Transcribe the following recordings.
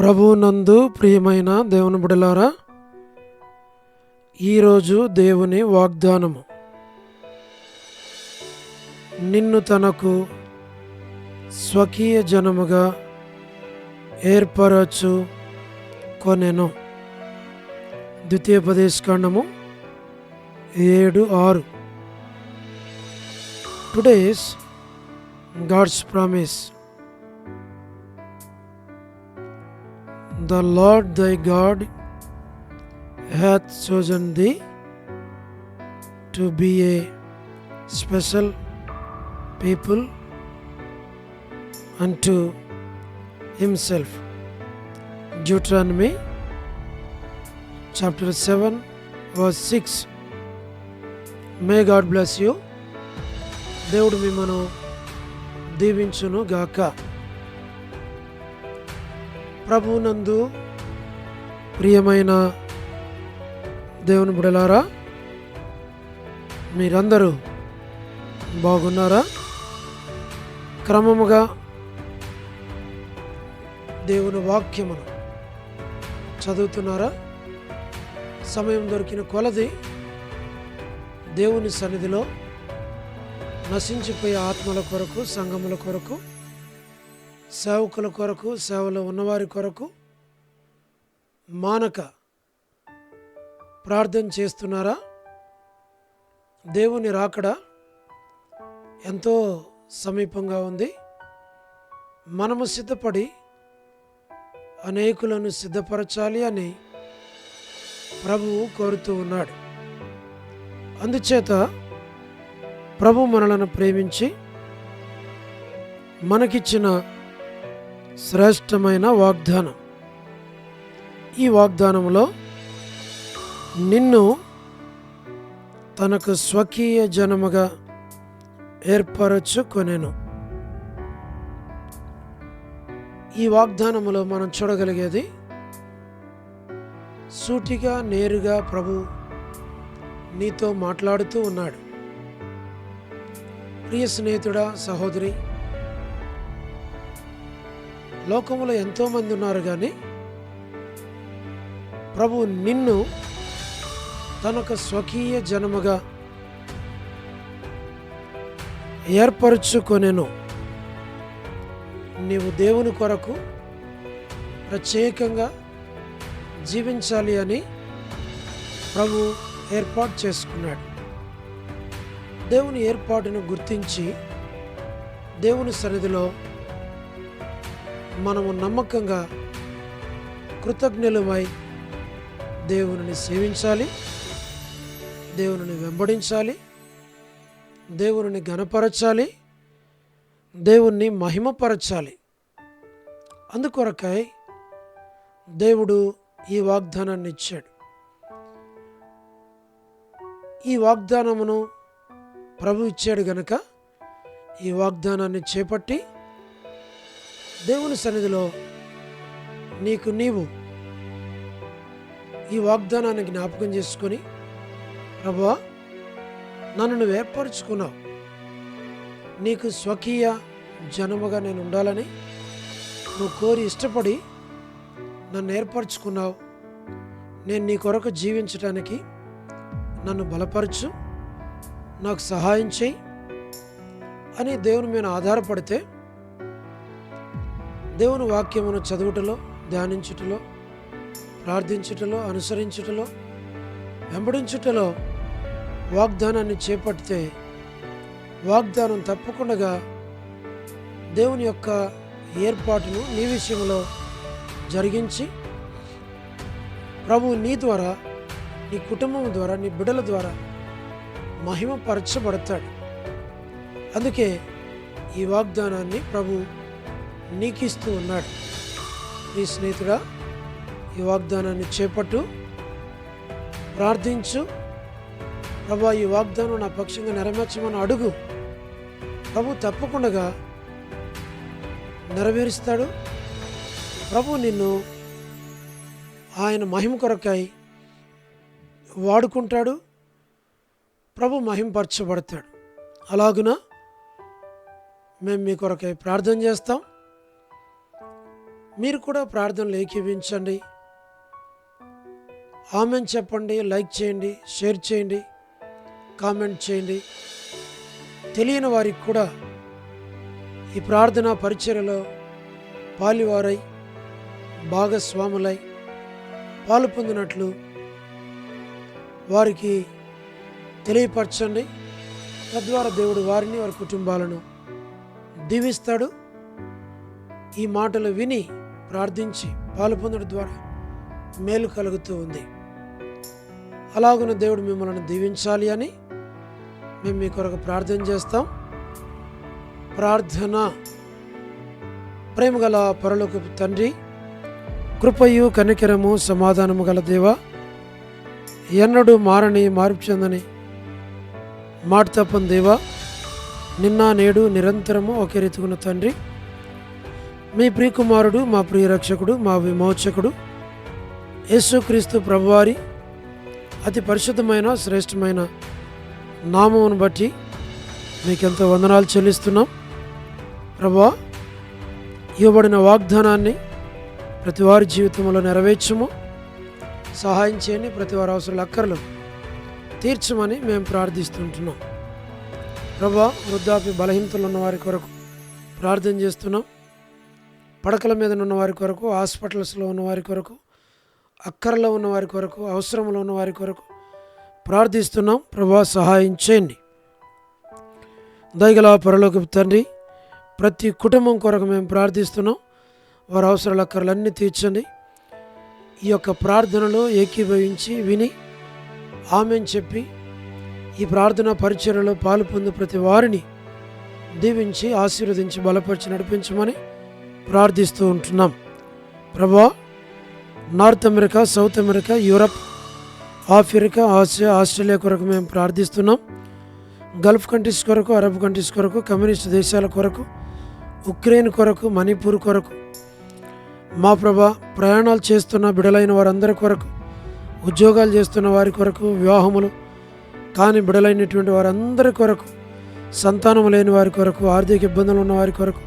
ప్రభువునందు ప్రియమైన దేవుని బిడ్డలారా, ఈరోజు దేవుని వాగ్దానము. నిన్ను తనకు స్వకీయ జనముగా ఏర్పరచు కొనెను. ద్వితీయోపదేశకాండము 7:6. Today's God's promise. The Lord thy God hath chosen thee to be a special people unto himself. Deuteronomy chapter 7 verse 6. May God bless you. దేవుడు మిమ్మను దీవించును గాక. ప్రభువునందు ప్రియమైన దేవుని బిడ్డలారా, మీరందరూ బాగున్నారా? క్రమముగా దేవుని వాక్యమును చదువుతున్నారా? సమయం దొరికిన కొలది దేవుని సన్నిధిలో నశించిపోయే ఆత్మల కొరకు, సంఘముల కొరకు, సేవకుల కొరకు, సేవలో ఉన్నవారి కొరకు మానక ప్రార్థన చేస్తున్నారా? దేవుని రాకడ ఎంతో సమీపంగా ఉంది. మనము సిద్ధపడి అనేకులను సిద్ధపరచాలి అని ప్రభువు కోరుతూ ఉన్నాడు. అందుచేత ప్రభు మనలను ప్రేమించి మనకిచ్చిన శ్రేష్టమైన వాగ్దానం. ఈ వాగ్దానంలో నిన్ను తనకు స్వకీయ జనముగా ఏర్పరచుకొనెను. ఈ వాగ్దానములో మనం చూడగలిగేది సూటిగా నేరుగా ప్రభు నీతో మాట్లాడుతూ ఉన్నాడు. ప్రియ స్నేహితుడా, సహోదరి, లోకములో ఎంతోమంది ఉన్నారు, కానీ ప్రభు నిన్ను తనకు స్వకీయ జనముగా ఏర్పరచుకొనెను. నీవు దేవుని కొరకు ప్రత్యేకంగా జీవించాలి అని ప్రభు ఏర్పాటు చేసుకున్నాడు. దేవుని ఏర్పాటును గుర్తించి దేవుని సన్నిధిలో మనము నమ్మకంగా కృతజ్ఞులమై దేవునిని సేవించాలి, దేవునిని వెంబడించాలి, దేవునిని ఘనపరచాలి, దేవుణ్ణి మహిమపరచాలి. అందుకొరకై దేవుడు ఈ వాగ్దానాన్ని ఇచ్చాడు. ఈ వాగ్దానమును ప్రభు ఇచ్చాడు గనక ఈ వాగ్దానాన్ని చేపట్టి దేవుని సన్నిధిలో నీవు ఈ వాగ్దానాన్ని జ్ఞాపకం చేసుకొని, ప్రభువా, నన్ను నువ్వు ఏర్పరచుకున్నావు, నీకు స్వకీయ జనముగా నేను ఉండాలని నువ్వు కోరి ఇష్టపడి నన్ను ఏర్పరచుకున్నావు. నేను నీ కొరకు జీవించటానికి నన్ను బలపరచు, నాకు సహాయం చేయి అని దేవుని మీద ఆధారపడితే దేవుని వాక్యమును చదువుటలో, ధ్యానించుటలో, ప్రార్థించుటలో, అనుసరించుటలో, వెంబడించుటలో వాగ్దానాన్ని చేపడితే వాగ్దానం తప్పకుండా దేవుని యొక్క ఏర్పాటును నీ విషయంలో జరిగించి ప్రభువు నీ ద్వారా, నీ కుటుంబం ద్వారా, నీ బిడ్డల ద్వారా మహిమపరచబడతాడు. అందుకే ఈ వాగ్దానాన్ని ప్రభు నీకిస్తూ ఉన్నాడు. నీ స్నేహితుడా, ఈ వాగ్దానాన్ని చేపట్టు, ప్రార్థించు. ప్రభు, ఈ వాగ్దానం నా పక్షంగా నెరవేర్చమని అడుగు. ప్రభు తప్పకుండా నెరవేరుస్తాడు. ప్రభు నిన్ను ఆయన మహిమ కొరకై వాడుకుంటాడు. ప్రభు మహిమపరచబడతాడు. అలాగున మేము మీ కొరకై ప్రార్థన చేస్తాం. మీరు కూడా ప్రార్థనలు ఏకీవించండి. ఆమెన్ చెప్పండి, లైక్ చేయండి, షేర్ చేయండి, కామెంట్ చేయండి. తెలియని వారికి కూడా ఈ ప్రార్థనా పరిచర్యలో పాలివారై భాగస్వాములై పాలు పొందినట్లు వారికి తెలియపరచండి. తద్వారా దేవుడు వారిని, వారి కుటుంబాలను దీవిస్తాడు. ఈ మాటలు విని ప్రార్థించి పాలు పొందడం ద్వారా మేలు కలుగుతూ ఉంది. అలాగున దేవుడు మిమ్మల్ని దీవించాలి అని మేము మీ కొరకు ప్రార్థన చేస్తాం. ప్రార్థన. ప్రేమగల పరలోకపు తండ్రి, కృపయు కనికరము సమాధానము గల దేవ, ఎన్నడూ మారని మార్పు చెందని మాట తప్పని దేవ, నిన్న నేడు నిరంతరము ఒకే రీతిగున్న తండ్రి, మీ ప్రియకుమారుడు, మా ప్రియ రక్షకుడు, మా విమోచకుడు యేసుక్రీస్తు ప్రభువారి అతి పరిశుద్ధమైన శ్రేష్టమైన నామమును బట్టి మీకెంతో వందనాలు చెల్లిస్తున్నాం. ప్రభువా, ఇవ్వబడిన వాగ్దానాన్ని ప్రతి వారి జీవితంలో నెరవేర్చము, సహాయం చేయండి. ప్రతి వారి అవసరాల అక్కర్లు తీర్చమని మేము ప్రార్థిస్తుంటున్నాం. ప్రభువా, వృద్ధాప్య బలహీనతలు ఉన్న వారి కొరకు ప్రార్థన చేస్తున్నాం. పడకల మీద ఉన్న వారి కొరకు, హాస్పిటల్స్లో ఉన్న వారి కొరకు, అక్కరలో ఉన్న వారి కొరకు, అవసరంలో ఉన్న వారి కొరకు ప్రార్థిస్తున్నాం. ప్రభువా, సహాయం చేయండి. దయగల పరలోకపు తండ్రి, ప్రతి కుటుంబం కొరకు మేము ప్రార్థిస్తున్నాం. వారి అవసరాల అక్కర్లన్నీ తీర్చండి. ఈ యొక్క ప్రార్థనలో ఏకీభవించి విని ఆమెన్ చెప్పి ఈ ప్రార్థన పరిచర్యలో పాలు పొంది ప్రతి వారిని దీవించి ఆశీర్వదించి బలపరిచి నడిపించమని ప్రార్థిస్తూ ఉంటున్నాం. ప్రభువా, north America, south America, Europe, Africa, Asia, Australia కొరకు మేము ప్రార్థిస్తున్నాం. గల్ఫ్ కంట్రీస్ కొరకు, అరబ్ కంట్రీస్ కొరకు, కమ్యూనిస్ట్ దేశాల కొరకు, ఉక్రెయిన్ కొరకు, మణిపూర్ కొరకు, మా ప్రభా, ప్రయాణాలు చేస్తున్న బిడలైన వారందరి కొరకు, ఉద్యోగాలు చేస్తున్న వారి కొరకు, వివాహములు కాని బిడలైనటువంటి వారందరి కొరకు, సంతానం లేని వారి కొరకు, ఆర్థిక ఇబ్బందులు ఉన్న వారి కొరకు,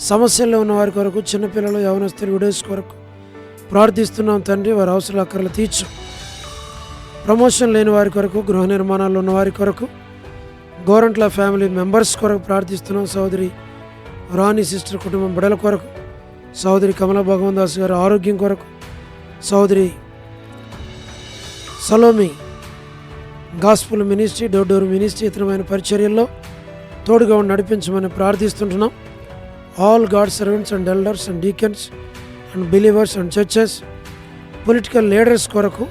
సమస్యల్లో ఉన్న వారి కొరకు, చిన్నపిల్లలు, యవనస్తులు, విడోస్ కొరకు ప్రార్థిస్తున్నాం తండ్రి. వారి అవసరాల అక్కర్లు తీర్చు. ప్రమోషన్ లేని వారి కొరకు, గృహ నిర్మాణాలు ఉన్న వారి కొరకు, గోరంట్ల ఫ్యామిలీ మెంబర్స్ కొరకు ప్రార్థిస్తున్నాం. సోదరి రాణి సిస్టర్ కుటుంబం బిడల కొరకు, సోదరి కమల భగవాన్ దాస్ గారి ఆరోగ్యం కొరకు, సోదరి Salomi gospel ministry, door ministry, ఇతరమైన పరిచర్యల్లో తోడుగా ఉండి నడిపించమని ప్రార్థిస్తుంటున్నాం. All God servants and elders and deacons and believers and churches, political leaders కొరకు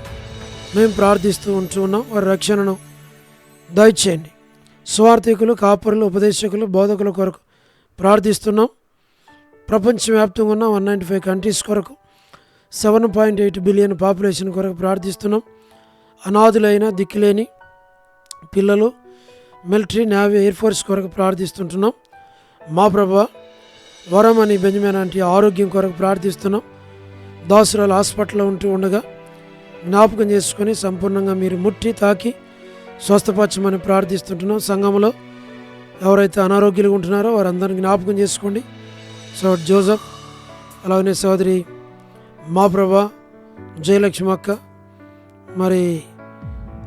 మేము ప్రార్థిస్తూ ఉంటున్నాం. వారి రక్షణను దయచేయండి. స్వార్థికులు, కాపరులు, ఉపదేశకులు, బోధకుల కొరకు ప్రార్థిస్తున్నాం. ప్రపంచవ్యాప్తంగా ఉన్న 195 కంట్రీస్ కొరకు, 7.8 బిలియన్ పాపులేషన్ కొరకు ప్రార్థిస్తున్నాం. అనాథులైన దిక్కులేని పిల్లలు, మిలిటరీ, నేవీ, ఎయిర్ ఫోర్స్ కొరకు ప్రార్థిస్తుంటున్నాం. మా ప్రభువా, వరమని బెంజమిన్ అంటే ఆరోగ్యం కొరకు ప్రార్థిస్తున్నాం. దాసురాలు హాస్పిటల్లో ఉంటూ ఉండగా జ్ఞాపకం చేసుకొని సంపూర్ణంగా మీరు ముట్టి తాకి స్వస్థపరచమని ప్రార్థిస్తుంటున్నాం. సంఘంలో ఎవరైతే అనారోగ్యాలుగా ఉంటున్నారో వారందరినీ జ్ఞాపకం చేసుకోండి. సోదరి జోసఫ్, అలాగనే సోదరి మా ప్రభా, జయలక్ష్మి అక్క, మరి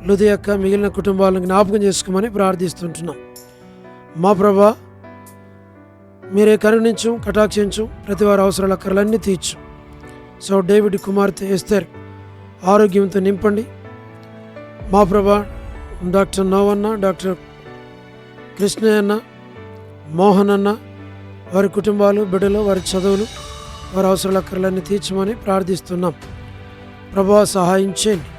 లుది అక్క, మిగిలిన కుటుంబాలను జ్ఞాపకం చేసుకోమని ప్రార్థిస్తుంటున్నాం. మా ప్రభా, మీరే కరుణించు, కటాక్షించు, ప్రతి వారి అవసరాల అక్కర్లన్నీ తీర్చు. సో డేవిడ్ కుమార్తె ఎస్తర్ ఆరోగ్యంతో నింపండి. మా ప్రభా, డాక్టర్ నోవన్న, డాక్టర్ కృష్ణయ్య అన్న, మోహన్ అన్న, వారి కుటుంబాలు, బిడ్డలు, వారి చదువులు, వారి అవసరాల అక్కర్లన్నీ తీర్చమని ప్రార్థిస్తున్నాం. ప్రభా, సహాయం చేయండి.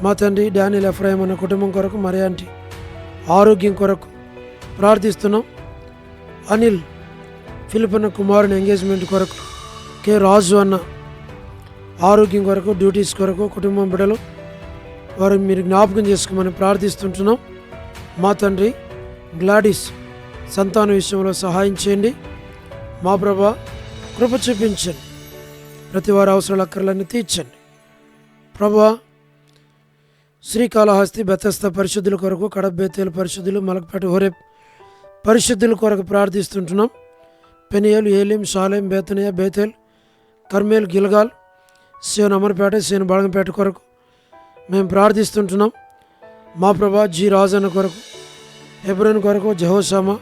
మా తండ్రి డానియల్ ఎఫ్రాయిం అన్న కుటుంబం కొరకు, మరి ఆంటీ ఆరోగ్యం కొరకు ప్రార్థిస్తున్నాం. అనిల్ ఫిలిప్ అన్న కుమారుని ఎంగేజ్మెంట్ కొరకు, కె రాజు అన్న ఆరోగ్యం కొరకు, డ్యూటీస్ కొరకు, కుటుంబం బిడ్డలు వారు మీరు జ్ఞాపకం చేసుకోమని ప్రార్థిస్తుంటున్నాం. మా తండ్రి గ్లాడిస్ సంతాన విషయంలో సహాయం చేయండి. మా ప్రభా, కృప చూపించండి. ప్రతి వారి అవసరాల అక్కర్లన్నీ తీర్చండి. ప్రభా, శ్రీకాళహస్తి బెతస్త పరిశుద్ధుల కొరకు, కడప బేతేలు పరిశుద్ధులు, మలక్పేట హోరేబ్ పరిశుద్ధుల కొరకు ప్రార్థిస్తుంటున్నాం. పెనియల్, ఏలిం, షాలేం, బేతనియా, బేతేల్ కర్మేల్ గిల్గాల్, సేను అమర్పేట, సేను బళగంపేట కొరకు మేము ప్రార్థిస్తుంటున్నాం. మా ప్రభా జి రాజన్న కొరకు, హెబ్రోన్ కొరకు, జెహోషామా,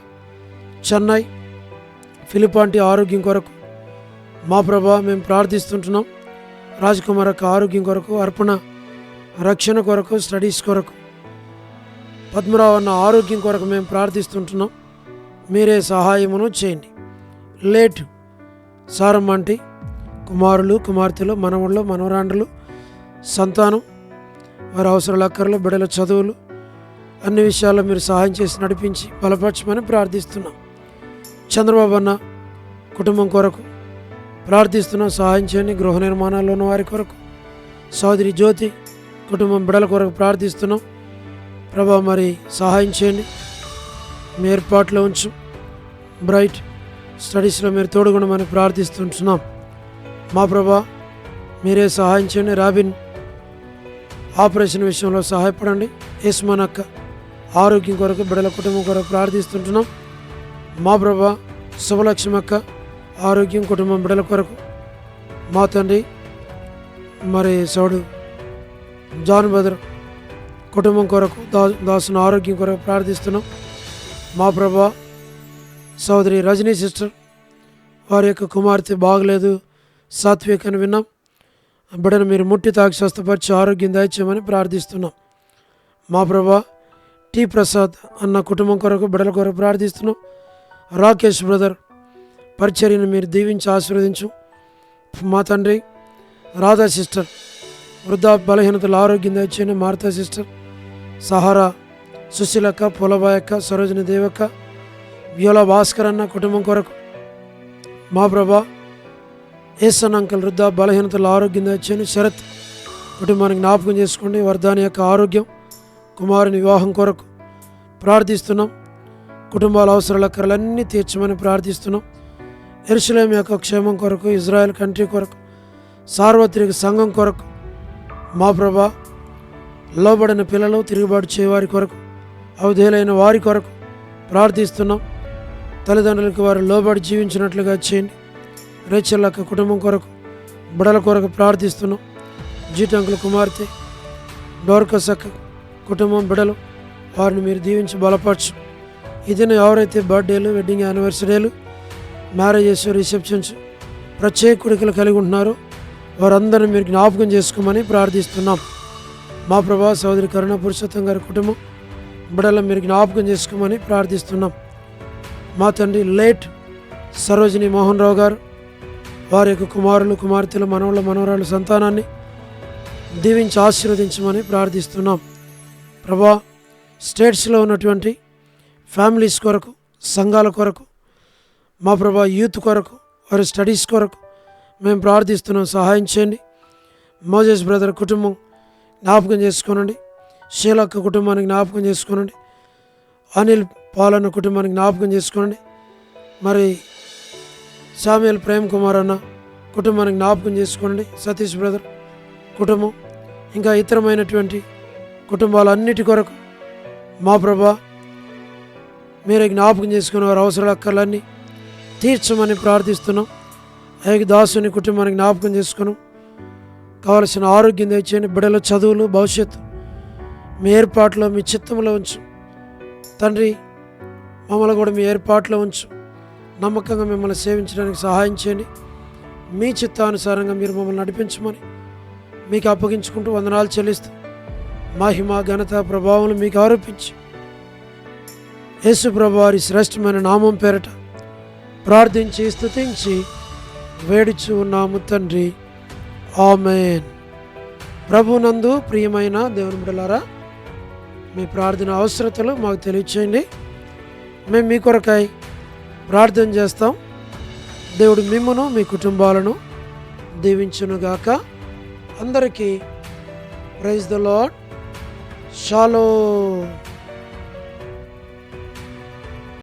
చెన్నై, ఫిలిపాంటి ఆరోగ్యం కొరకు మా ప్రభా మేము ప్రార్థిస్తుంటున్నాం. రాజ్కుమార్ యొక్క ఆరోగ్యం కొరకు, అర్పణ రక్షణ కొరకు, స్టడీస్ కొరకు, పద్మరావు అన్న ఆరోగ్యం కొరకు మేము ప్రార్థిస్తుంటున్నాం. మీరే సహాయమును చేయండి. లేటు సారమ్మంటి కుమారులు, కుమార్తెలు, మనవళ్ళు, మనవరాండ్రులు, సంతానం, వారి అవసరాల అక్కర్లు, బిడ్డల చదువులు, అన్ని విషయాల్లో మీరు సహాయం చేసి నడిపించి బలపరచమని ప్రార్థిస్తున్నాం. చంద్రబాబు అన్న కుటుంబం కొరకు ప్రార్థిస్తున్నాం, సహాయం చేయండి. గృహ నిర్మాణాల్లో ఉన్న వారి కొరకు, సోదరి జ్యోతి కుటుంబం బిడ్డల కొరకు ప్రార్థిస్తున్నాం. ప్రభా మరి సహాయం చేయండి, మీ ఏర్పాట్లో ఉంచు. బ్రైట్ స్టడీస్లో మీరు తోడుగుండమని ప్రార్థిస్తుంటున్నాం. మా ప్రభా మీరే సహాయం చేయండి. రాబిన్ ఆపరేషన్ విషయంలో సహాయపడండి. యస్మాన్ అక్క ఆరోగ్యం కొరకు, బిడ్డల కుటుంబం కొరకు ప్రార్థిస్తుంటున్నాం. మా ప్రభా శుభలక్ష్మి అక్క ఆరోగ్యం, కుటుంబం, బిడ్డల కొరకు మా తండ్రి మరి సౌడు జాన్ బదర్ కుటుంబం కొరకు, దాసుని ఆరోగ్యం కొరకు ప్రార్థిస్తున్నాం. మా ప్రభా సోదరి రజనీ సిస్టర్ వారి యొక్క కుమార్తె బాగలేదు, సాత్విక్ అని విన్నాం. బిడ్డను మీరు ముట్టి తాకి స్వస్థపరిచి ఆరోగ్యం దయచేయమని ప్రార్థిస్తున్నాం. మా ప్రభా టి ప్రసాద్ అన్న కుటుంబం కొరకు, బిడ్డల కొరకు ప్రార్థిస్తున్నాం. రాకేష్ బ్రదర్ పరిచర్యను మీరు దీవించి ఆశీర్వదించు. మా తండ్రి రాధా సిస్టర్ వృద్ధా బలహీనతల ఆరోగ్యం దయచేయండి. మార్తా సిస్టర్, సహారా, సుశీలక్క, పొలబాయక్క, సరోజిని దేవక్క, వ్యోలా భాస్కర్ అన్న కుటుంబం కొరకు మా ప్రభా ఏసన్ అంకల్ వృద్ధా బలహీనతల ఆరోగ్యం దయచేయండి. శరత్ కుటుంబానికి జ్ఞాపకం చేసుకోండి. వర్ధాని యొక్క ఆరోగ్యం, కుమారుని వివాహం కొరకు ప్రార్థిస్తున్నాం. కుటుంబాల అవసరాల అక్కర్లన్నీ తీర్చమని ప్రార్థిస్తున్నాం. యెరూషలేము యొక్క క్షేమం కొరకు, ఇజ్రాయెల్ కంట్రీ కొరకు, సార్వత్రిక సంఘం కొరకు మా ప్రభా లోబడిన పిల్లలు, తిరుగుబాటు చేయవారి కొరకు, అవధేయులైన వారి కొరకు ప్రార్థిస్తున్నాం. తల్లిదండ్రులకు వారు లోబడి జీవించినట్లుగా చేయండి. రేచల్ యొక్క కుటుంబం కొరకు, బిడల కొరకు ప్రార్థిస్తున్నాం. జీటంకుల కుమార్తె డోర్కస్ అక్క కుటుంబం, బిడలు, వారిని మీరు దీవించి బలపరచు. ఇదిన ఎవరైతే బర్త్డేలు, వెడ్డింగ్ యానివర్సరీలు, మ్యారేజెస్, రిసెప్షన్స్, ప్రత్యేక కోరికలు కలిగి ఉంటున్నారో వారందరినీ మీరు జ్ఞాపకం చేసుకోమని ప్రార్థిస్తున్నాం. మా ప్రభా సోదరి కరుణ పురుషోత్తం గారి కుటుంబం, బిడ్డలను మీరు జ్ఞాపకం చేసుకోమని ప్రార్థిస్తున్నాం. మా తండ్రి లేట్ సరోజిని మోహన్ రావు గారు, వారి యొక్క కుమారులు, కుమార్తెలు, మనవళ్ళ, మనవరాళ్ళ సంతానాన్ని దీవించి ఆశీర్వదించమని ప్రార్థిస్తున్నాం. ప్రభా స్టేట్స్లో ఉన్నటువంటి ఫ్యామిలీస్ కొరకు, సంఘాల కొరకు, మా ప్రభా యూత్ కొరకు, వారి స్టడీస్ కొరకు మేము ప్రార్థిస్తున్నాం. సహాయం చేయండి. మోజెస్ బ్రదర్ కుటుంబం జ్ఞాపకం చేసుకోనండి. షీలక్క కుటుంబానికి జ్ఞాపకం చేసుకోనండి. అనిల్ పాలన్న కుటుంబానికి జ్ఞాపకం చేసుకోనండి. మరి శామ్యుల్ ప్రేమ్ కుమార్ అన్న కుటుంబానికి జ్ఞాపకం చేసుకోండి. సతీష్ బ్రదర్ కుటుంబం, ఇంకా ఇతరమైనటువంటి కుటుంబాలన్నిటి కొరకు మా ప్రభా మీరే జ్ఞాపకం చేసుకుని వారి అవసరాల అక్కర్లన్నీ తీర్చమని ప్రార్థిస్తున్నాం. అయ్యకి దాసుని కుటుంబానికి జ్ఞాపకం చేసుకున్నాం. కావలసిన ఆరోగ్యం తెచ్చేయండి. బిడ్డల చదువులు, భవిష్యత్తు మీ ఏర్పాట్లో, మీ చిత్తంలో ఉంచు తండ్రి. మమ్మల్ని కూడా మీ ఏర్పాట్లో ఉంచు. నమ్మకంగా మిమ్మల్ని సేవించడానికి సహాయం చేయండి. మీ చిత్తానుసారంగా మీరు మమ్మల్ని నడిపించమని మీకు అప్పగించుకుంటూ వందనాలు చెల్లిస్తూ మహిమ, ఘనత, ప్రభావం మీకు ఆరోపించి యేసు ప్రభువు వారి శ్రేష్టమైన నామం పేరట ప్రార్థించి స్తుతించి వేడుచు ఉన్నాము తండ్రి. ఆమేన్. ప్రభునందు ప్రియమైన దేవుని బిడ్డలారా, మీ ప్రార్థన అవసరతలు మాకు తెలియచేయండి. మేము మీ కొరకై ప్రార్థన చేస్తాం. దేవుడు మిమ్మును, మీ కుటుంబాలను దీవించునుగాక. అందరికీ ప్రైజ్ ద లార్డ్. షాలోమ్.